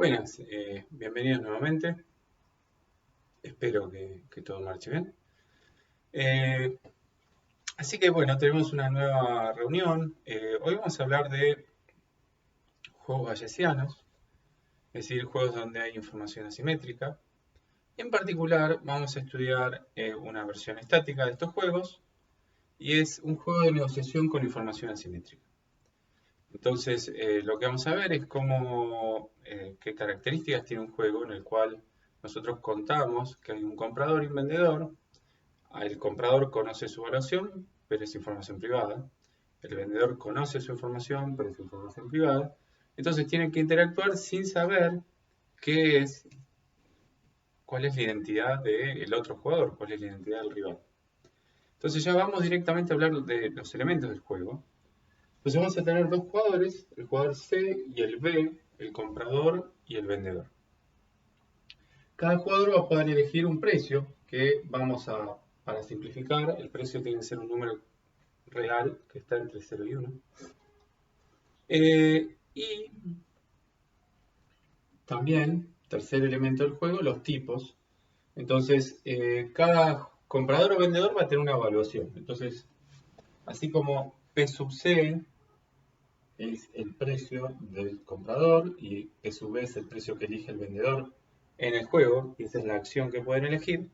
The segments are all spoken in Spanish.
Buenas, bienvenidos nuevamente. Espero que todo marche bien. Eh, Así que bueno, tenemos una nueva reunión. Hoy vamos a hablar de juegos bayesianos, es decir, juegos donde hay información asimétrica. En particular, vamos a estudiar una versión estática de estos juegos y es un juego de negociación con información asimétrica. Entonces, lo que vamos a ver es qué características tiene un juego en el cual nosotros contamos que hay un comprador y un vendedor. El comprador conoce su evaluación, pero es información privada. El vendedor conoce su información, pero es información privada. Entonces tienen que interactuar sin saber qué es, cuál es la identidad del otro jugador, cuál es la identidad del rival. Entonces ya vamos directamente a hablar de los elementos del juego. Entonces vamos a tener dos jugadores, el jugador C y el B, el comprador y el vendedor. Cada jugador va a poder elegir un precio que para simplificar, el precio tiene que ser un número real que está entre 0 y 1. Y también, tercer elemento del juego, los tipos. Entonces, cada comprador o vendedor va a tener una evaluación. Entonces, así como P sub C es el precio del comprador y P sub B es el precio que elige el vendedor en el juego, y esa es la acción que pueden elegir.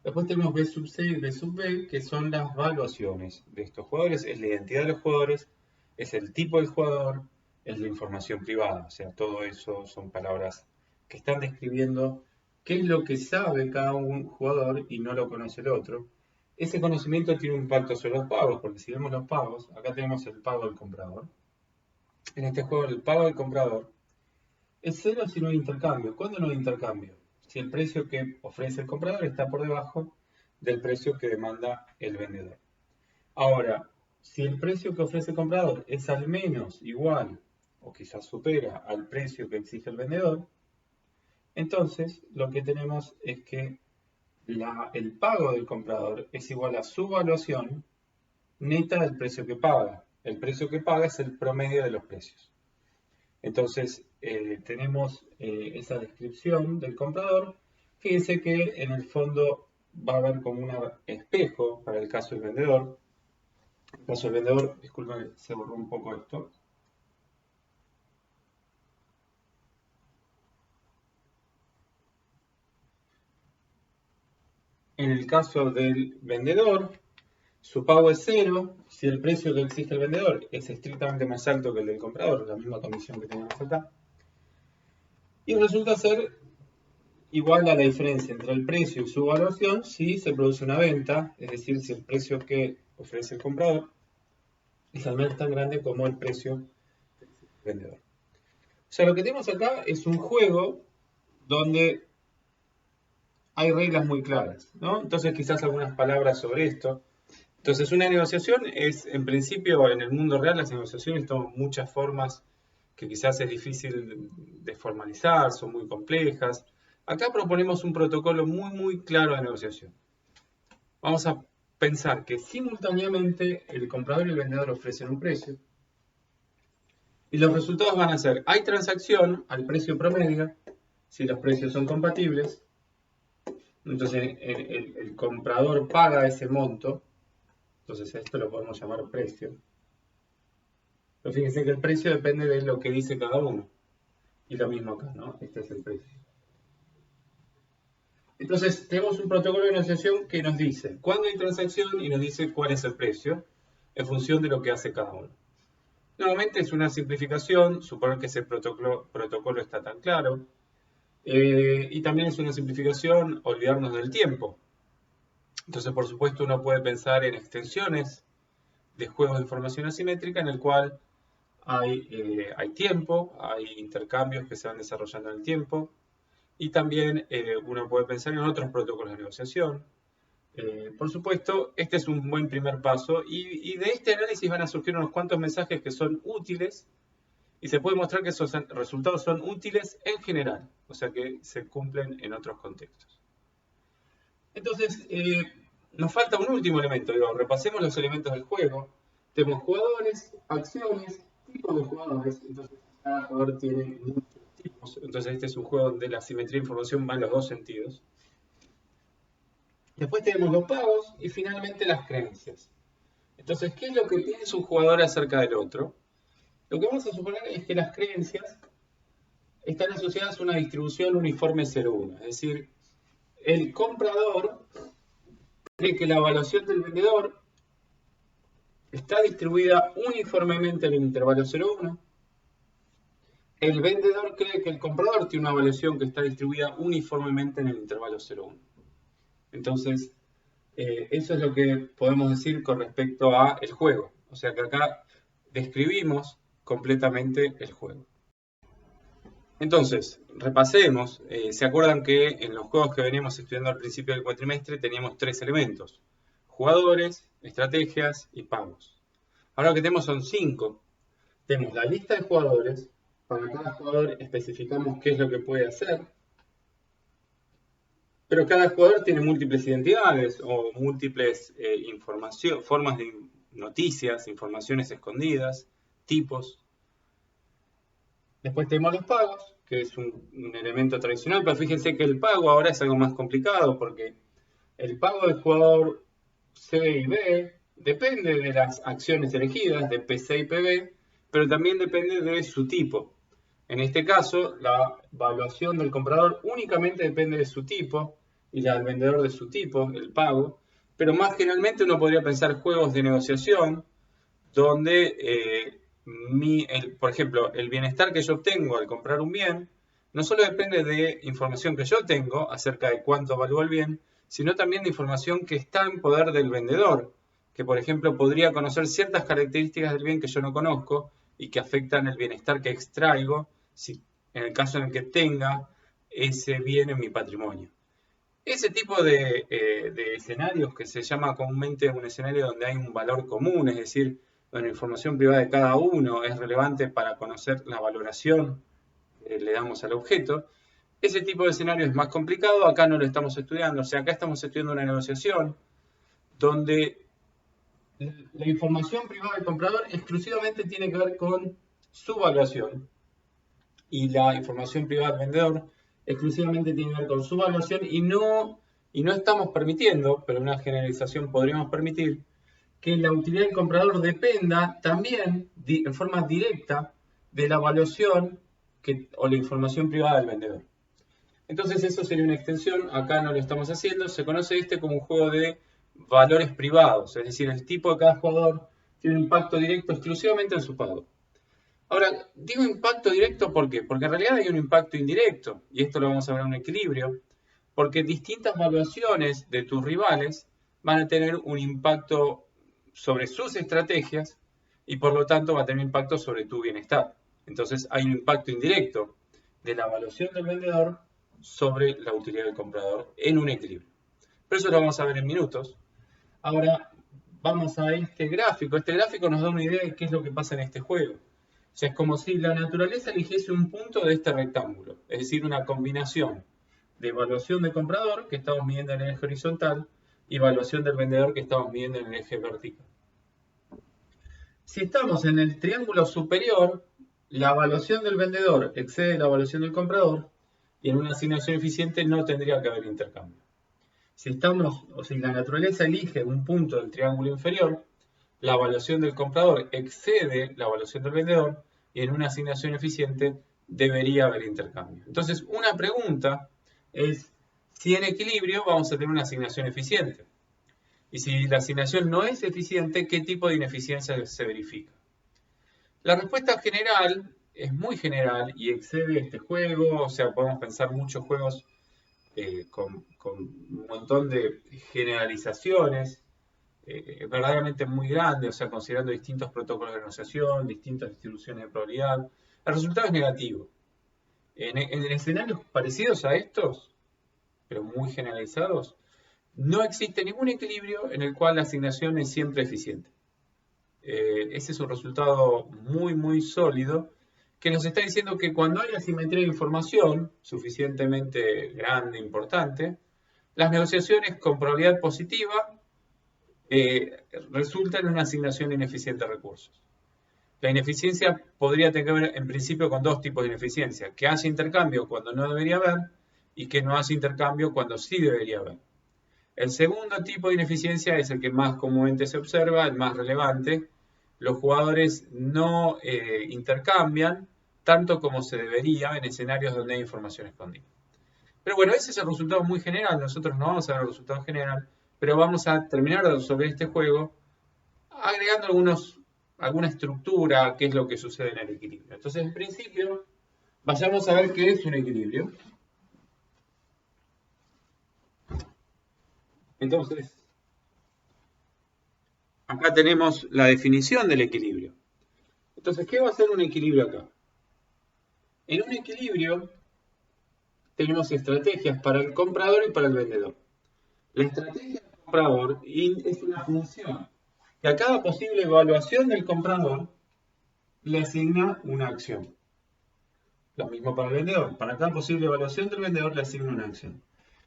Después tenemos B sub C y B sub B, que son las valuaciones de estos jugadores, es la identidad de los jugadores, es el tipo del jugador, es la información privada. O sea, todo eso son palabras que están describiendo qué es lo que sabe cada un jugador y no lo conoce el otro. Ese conocimiento tiene un impacto sobre los pagos, porque si vemos los pagos, acá tenemos el pago del comprador. En este juego el pago del comprador es cero si no hay intercambio. ¿Cuándo no hay intercambio? Si el precio que ofrece el comprador está por debajo del precio que demanda el vendedor. Ahora, si el precio que ofrece el comprador es al menos igual o quizás supera al precio que exige el vendedor, entonces lo que tenemos es que el pago del comprador es igual a su valuación neta del precio que paga. El precio que paga es el promedio de los precios. Entonces, tenemos esa descripción del comprador que dice que en el fondo va a haber como un espejo para el caso del vendedor. En el caso del vendedor, disculpen que se borró un poco esto. En el caso del vendedor, su pago es cero si el precio que exige el vendedor es estrictamente más alto que el del comprador, la misma condición que teníamos acá. Y resulta ser igual a la diferencia entre el precio y su evaluación si se produce una venta, es decir, si el precio que ofrece el comprador es al menos tan grande como el precio del vendedor. O sea, lo que tenemos acá es un juego donde hay reglas muy claras, ¿no? Entonces, quizás algunas palabras sobre esto. Entonces, una negociación es, en principio, en el mundo real, las negociaciones toman muchas formas que quizás es difícil de formalizar, son muy complejas. Acá proponemos un protocolo muy claro de negociación. Vamos a pensar que simultáneamente el comprador y el vendedor ofrecen un precio. Y los resultados van a ser, hay transacción al precio promedio, si los precios son compatibles. Entonces el comprador paga ese monto. Entonces esto lo podemos llamar precio. Pero fíjense que el precio depende de lo que dice cada uno. Y lo mismo acá, ¿no? Este es el precio. Entonces tenemos un protocolo de negociación que nos dice cuándo hay transacción y nos dice cuál es el precio en función de lo que hace cada uno. Nuevamente es una simplificación, suponer que ese protocolo está tan claro. Y también es una simplificación olvidarnos del tiempo. Entonces, por supuesto, uno puede pensar en extensiones de juegos de información asimétrica en el cual hay tiempo, hay intercambios que se van desarrollando en el tiempo, y también uno puede pensar en otros protocolos de negociación. Por supuesto, este es un buen primer paso y de este análisis van a surgir unos cuantos mensajes que son útiles y se puede mostrar que esos resultados son útiles en general, o sea que se cumplen en otros contextos. Entonces, nos falta un último elemento, repasemos los elementos del juego. Tenemos jugadores, acciones, tipos de jugadores, entonces cada jugador tiene muchos tipos. Entonces este es un juego donde la simetría de información va en los dos sentidos. Después tenemos los pagos y finalmente las creencias. Entonces, ¿qué es lo que piensa un jugador acerca del otro? Lo que vamos a suponer es que las creencias están asociadas a una distribución uniforme 0,1. Es decir, el comprador cree que la evaluación del vendedor está distribuida uniformemente en el intervalo 0,1. El vendedor cree que el comprador tiene una evaluación que está distribuida uniformemente en el intervalo 0,1. Entonces, eso es lo que podemos decir con respecto a el juego. O sea que acá describimos completamente el juego. Entonces, repasemos. ¿Se acuerdan que en los juegos que veníamos estudiando al principio del cuatrimestre teníamos 3 elementos? Jugadores, estrategias y pagos. Ahora lo que tenemos son 5. Tenemos la lista de jugadores. Para cada jugador especificamos qué es lo que puede hacer. Pero cada jugador tiene múltiples identidades o múltiples formas de noticias, informaciones escondidas, tipos. Después tenemos los pagos, que es un elemento tradicional, pero fíjense que el pago ahora es algo más complicado porque el pago del jugador C y B depende de las acciones elegidas, de PC y PB, pero también depende de su tipo. En este caso, la evaluación del comprador únicamente depende de su tipo y la del vendedor de su tipo, el pago, pero más generalmente uno podría pensar juegos de negociación donde, por ejemplo, el bienestar que yo obtengo al comprar un bien no solo depende de información que yo tengo acerca de cuánto valúa el bien, sino también de información que está en poder del vendedor, que por ejemplo podría conocer ciertas características del bien que yo no conozco y que afectan el bienestar que extraigo, en el caso en el que tenga ese bien en mi patrimonio. Ese tipo de escenarios que se llama comúnmente un escenario donde hay un valor común, es decir, donde la información privada de cada uno es relevante para conocer la valoración que le damos al objeto. Ese tipo de escenario es más complicado, acá no lo estamos estudiando, o sea, acá estamos estudiando una negociación donde la información privada del comprador exclusivamente tiene que ver con su valoración y la información privada del vendedor exclusivamente tiene que ver con su valoración y no estamos permitiendo, pero una generalización podríamos permitir, que la utilidad del comprador dependa también en forma directa de la evaluación o la información privada del vendedor. Entonces eso sería una extensión, acá no lo estamos haciendo, se conoce como un juego de valores privados, es decir, el tipo de cada jugador tiene un impacto directo exclusivamente en su pago. Ahora, digo impacto directo ¿por qué? Porque en realidad hay un impacto indirecto, y esto lo vamos a ver en un equilibrio, porque distintas valuaciones de tus rivales van a tener un impacto sobre sus estrategias y por lo tanto va a tener impacto sobre tu bienestar. Entonces hay un impacto indirecto de la evaluación del vendedor sobre la utilidad del comprador en un equilibrio. Pero eso lo vamos a ver en minutos. Ahora vamos a este gráfico. Este gráfico nos da una idea de qué es lo que pasa en este juego. O sea, es como si la naturaleza eligiese un punto de este rectángulo, es decir, una combinación de evaluación del comprador, que estamos midiendo en el eje horizontal, y evaluación del vendedor, que estamos midiendo en el eje vertical. Si estamos en el triángulo superior, la evaluación del vendedor excede la evaluación del comprador, y en una asignación eficiente no tendría que haber intercambio. Si la naturaleza elige un punto del triángulo inferior, la evaluación del comprador excede la evaluación del vendedor y en una asignación eficiente debería haber intercambio. Entonces, una pregunta es si en equilibrio vamos a tener una asignación eficiente. Y si la asignación no es eficiente, ¿qué tipo de ineficiencia se verifica? La respuesta general es muy general y excede este juego, o sea, podemos pensar muchos juegos con un montón de generalizaciones, verdaderamente muy grande, o sea, considerando distintos protocolos de negociación, distintas distribuciones de probabilidad, el resultado es negativo. En escenarios parecidos a estos, pero muy generalizados, no existe ningún equilibrio en el cual la asignación es siempre eficiente. Ese es un resultado muy, muy sólido que nos está diciendo que cuando hay asimetría de información suficientemente grande, importante, las negociaciones con probabilidad positiva resultan en una asignación ineficiente de recursos. La ineficiencia podría tener que ver en principio con dos tipos de ineficiencia, que hace intercambio cuando no debería haber y que no hace intercambio cuando sí debería haber. El segundo tipo de ineficiencia es el que más comúnmente se observa, el más relevante. Los jugadores no intercambian tanto como se debería en escenarios donde hay información escondida. Pero bueno, ese es el resultado muy general. Nosotros no vamos a ver el resultado general, pero vamos a terminar sobre este juego agregando alguna estructura, qué es lo que sucede en el equilibrio. Entonces, en principio, vayamos a ver qué es un equilibrio. Entonces, acá tenemos la definición del equilibrio. Entonces, ¿qué va a ser un equilibrio acá? En un equilibrio tenemos estrategias para el comprador y para el vendedor. La estrategia del comprador es una función que a cada posible evaluación del comprador le asigna una acción. Lo mismo para el vendedor. Para cada posible evaluación del vendedor le asigna una acción.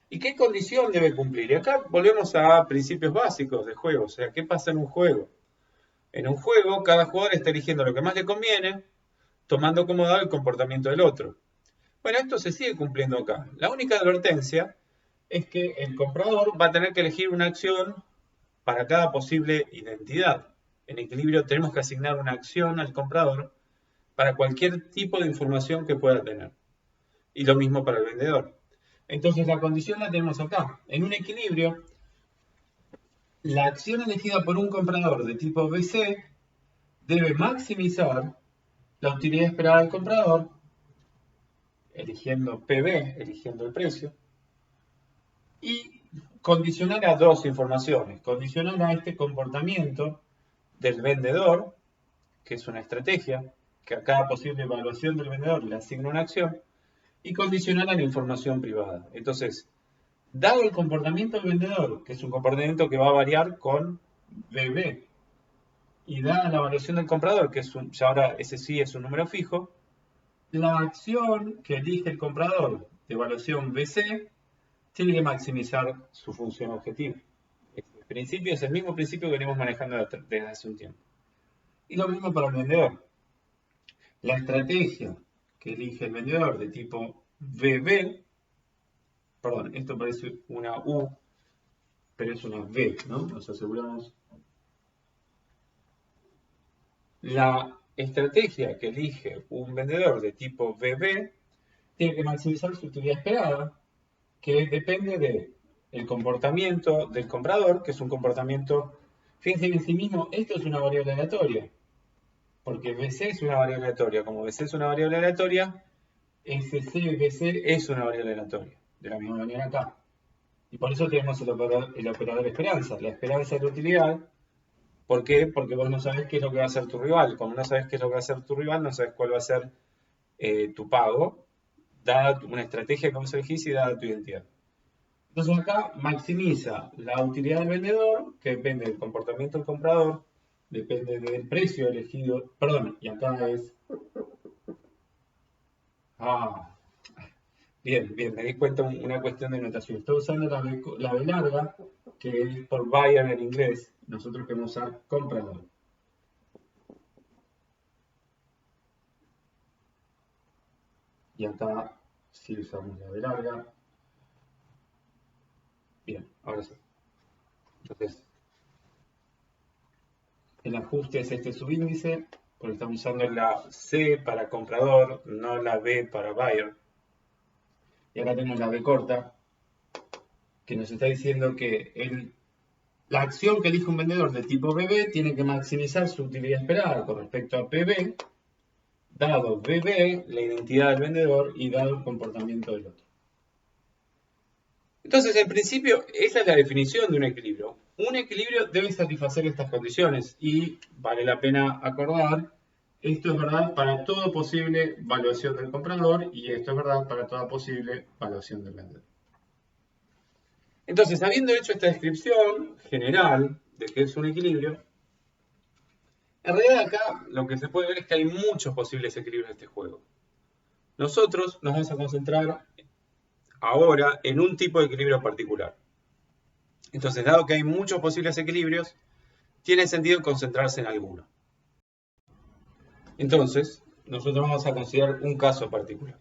¿Y qué condición debe cumplir? Y acá volvemos a principios básicos de juego. O sea, ¿qué pasa en un juego? En un juego, cada jugador está eligiendo lo que más le conviene, tomando como dado el comportamiento del otro. Bueno, esto se sigue cumpliendo acá. La única advertencia es que el comprador va a tener que elegir una acción para cada posible identidad. En equilibrio tenemos que asignar una acción al comprador para cualquier tipo de información que pueda tener. Y lo mismo para el vendedor. Entonces la condición la tenemos acá. En un equilibrio, la acción elegida por un comprador de tipo BC debe maximizar la utilidad esperada del comprador, eligiendo PB, eligiendo el precio, y condicionar a dos informaciones. Condicionar a este comportamiento del vendedor, que es una estrategia, que a cada posible evaluación del vendedor le asigna una acción, y condicionar a la información privada. Entonces, dado el comportamiento del vendedor, que es un comportamiento que va a variar con BB, y dada la evaluación del comprador, que es ya ahora ese sí es un número fijo, la acción que elige el comprador de evaluación BC tiene que maximizar su función objetiva. El principio es el mismo principio que venimos manejando desde hace un tiempo. Y lo mismo para el vendedor. La estrategia que elige el vendedor de tipo VB, perdón, esto parece una U, pero es una V, ¿no? Nos aseguramos. La estrategia que elige un vendedor de tipo VB tiene que maximizar su utilidad esperada, que depende del comportamiento del comprador, que es un comportamiento, fíjense en sí mismo, esto es una variable aleatoria, porque BC es una variable aleatoria. Como BC es una variable aleatoria, SC es una variable aleatoria. De la misma manera acá. Y por eso tenemos el operador esperanza. La esperanza es la utilidad. ¿Por qué? Porque vos no sabés qué es lo que va a hacer tu rival. Como no sabés qué es lo que va a hacer tu rival, no sabés cuál va a ser tu pago, dada una estrategia que vos elegís y dada tu identidad. Entonces acá maximiza la utilidad del vendedor, que depende del comportamiento del comprador, depende del precio elegido, perdón, y acá es... Bien, me di cuenta una cuestión de notación. Estoy usando la B larga, que es por buyer en inglés. Nosotros queremos usar comprador. Y acá sí usamos la B larga. Bien, ahora sí. Entonces, el ajuste es este subíndice, porque estamos usando la C para comprador, no la B para buyer. Y acá tenemos la B corta, que nos está diciendo que la acción que elige un vendedor de tipo BB tiene que maximizar su utilidad esperada con respecto a PB, dado BB, la identidad del vendedor, y dado el comportamiento del otro. Entonces, en principio, esa es la definición de un equilibrio. Un equilibrio debe satisfacer estas condiciones y vale la pena acordar, esto es verdad para toda posible valuación del comprador y esto es verdad para toda posible valuación del vendedor. Entonces, habiendo hecho esta descripción general de qué es un equilibrio, en realidad acá lo que se puede ver es que hay muchos posibles equilibrios en este juego. Nosotros nos vamos a concentrar ahora en un tipo de equilibrio particular. Entonces, dado que hay muchos posibles equilibrios, tiene sentido concentrarse en alguno. Entonces, nosotros vamos a considerar un caso particular.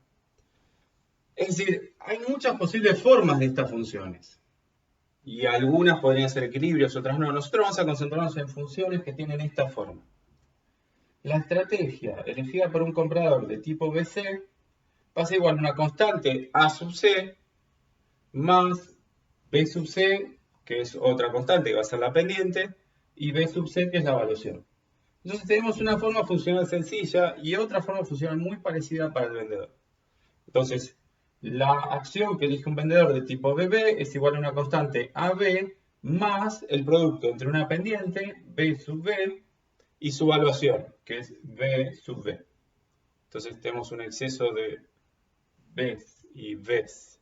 Es decir, hay muchas posibles formas de estas funciones. Y algunas podrían ser equilibrios, otras no. Nosotros vamos a concentrarnos en funciones que tienen esta forma. La estrategia elegida por un comprador de tipo BC va a ser igual a una constante A sub C más B sub C, que es otra constante que va a ser la pendiente, y B sub C, que es la evaluación. Entonces tenemos una forma funcional sencilla y otra forma funcional muy parecida para el vendedor. Entonces, la acción que elige un vendedor de tipo BB es igual a una constante AB más el producto entre una pendiente, B sub B, y su evaluación, que es B sub B. Entonces tenemos un exceso de B's y B's,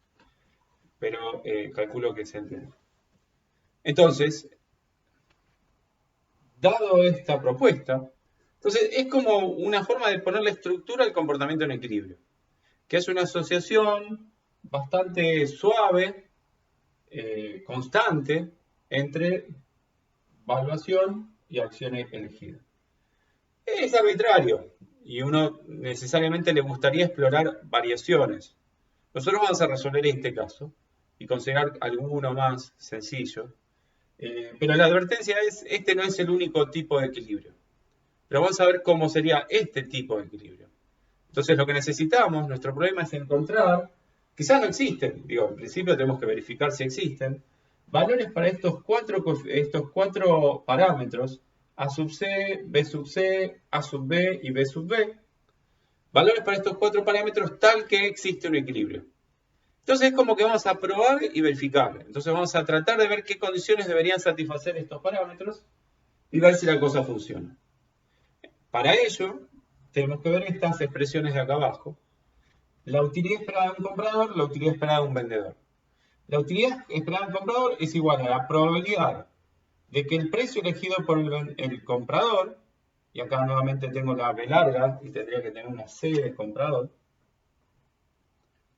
pero calculo que se entiende. Entonces, dado esta propuesta, entonces es como una forma de ponerle estructura al comportamiento en equilibrio, que es una asociación bastante suave, constante, entre evaluación y acción elegida. Es arbitrario y uno necesariamente le gustaría explorar variaciones. Nosotros vamos a resolver este caso y considerar alguno más sencillo, pero la advertencia es, este no es el único tipo de equilibrio. Pero vamos a ver cómo sería este tipo de equilibrio. Entonces lo que necesitamos, nuestro problema es encontrar, quizás no existen, digo, en principio tenemos que verificar si existen, valores para estos cuatro parámetros, A sub C, B sub C, A sub B y B sub B, valores para estos cuatro parámetros tal que existe un equilibrio. Entonces es como que vamos a probar y verificar. Entonces vamos a tratar de ver qué condiciones deberían satisfacer estos parámetros y ver si la cosa funciona. Para ello, tenemos que ver estas expresiones de acá abajo. La utilidad esperada de un comprador, la utilidad esperada de un vendedor. La utilidad esperada del comprador es igual a la probabilidad de que el precio elegido por el comprador, y acá nuevamente tengo la B larga y tendría que tener una C de comprador,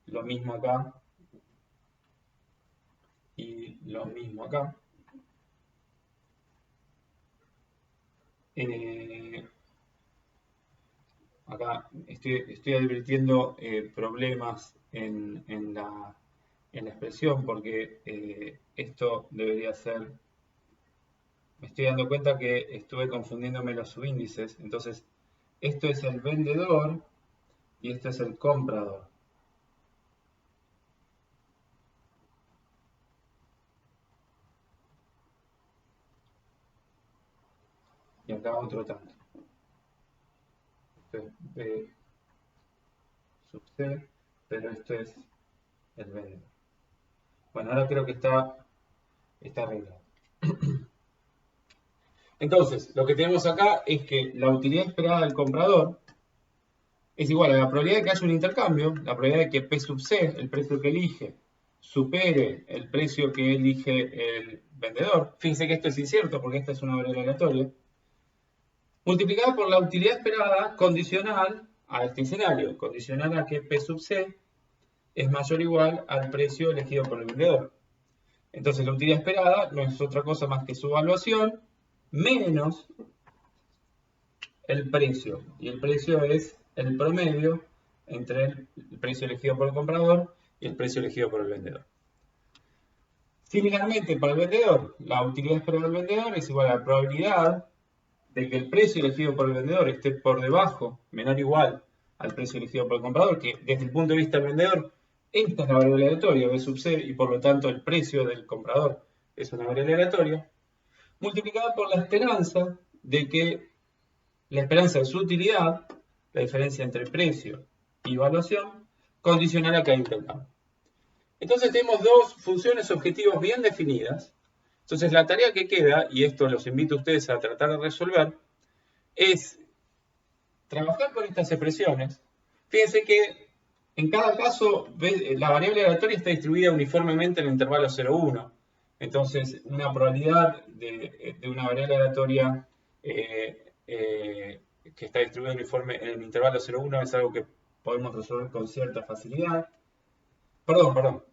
lo mismo acá y lo mismo acá. Acá estoy advirtiendo problemas en la expresión porque esto debería ser, me estoy dando cuenta que estuve confundiéndome los subíndices, entonces esto es el vendedor y este es el comprador. Y acá otro tanto. Esto es B sub C, pero esto es el vendedor. Bueno, ahora creo que está arreglado. Entonces, lo que tenemos acá es que la utilidad esperada del comprador es igual a la probabilidad de que haya un intercambio, la probabilidad de que P sub C, el precio que elige, supere el precio que elige el vendedor. Fíjense que esto es incierto porque esta es una variable aleatoria. Multiplicada por la utilidad esperada condicional a este escenario, condicional a que P sub C es mayor o igual al precio elegido por el vendedor. Entonces la utilidad esperada no es otra cosa más que su evaluación menos el precio. Y el precio es el promedio entre el precio elegido por el comprador y el precio elegido por el vendedor. Similarmente, para el vendedor, la utilidad esperada del vendedor es igual a la probabilidad de que el precio elegido por el vendedor esté por debajo, menor o igual al precio elegido por el comprador, que desde el punto de vista del vendedor, esta es la variable aleatoria, B sub C, y por lo tanto el precio del comprador es una variable aleatoria, multiplicada por la esperanza de que la esperanza de su utilidad, la diferencia entre precio y evaluación, condicional a cada intercambio. Entonces tenemos dos funciones objetivos bien definidas. Entonces la tarea que queda, y esto los invito a ustedes a tratar de resolver, es trabajar con estas expresiones. Fíjense que en cada caso la variable aleatoria está distribuida uniformemente en el intervalo 0,1. Entonces una probabilidad de una variable aleatoria que está distribuida uniforme en el intervalo 0,1 es algo que podemos resolver con cierta facilidad. Perdón.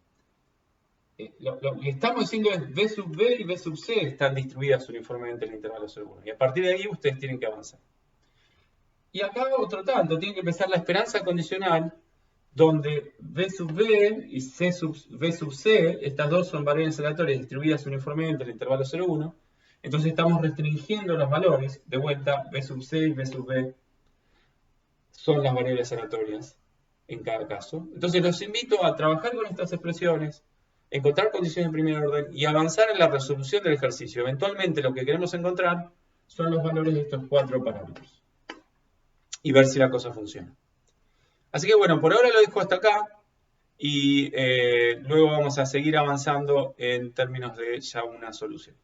Lo que estamos diciendo es B sub B y B sub C están distribuidas uniformemente en el intervalo 0,1. Y a partir de ahí ustedes tienen que avanzar. Y acá otro tanto, tiene que empezar la esperanza condicional, donde B sub B y B sub C, estas dos son variables aleatorias distribuidas uniformemente en el intervalo 0,1. Entonces estamos restringiendo los valores. De vuelta, B sub C y B sub B son las variables aleatorias en cada caso. Entonces los invito a trabajar con estas expresiones, encontrar condiciones de primer orden y avanzar en la resolución del ejercicio. Eventualmente lo que queremos encontrar son los valores de estos 4 parámetros. Y ver si la cosa funciona. Así que bueno, por ahora lo dejo hasta acá. Y luego vamos a seguir avanzando en términos de ya una solución.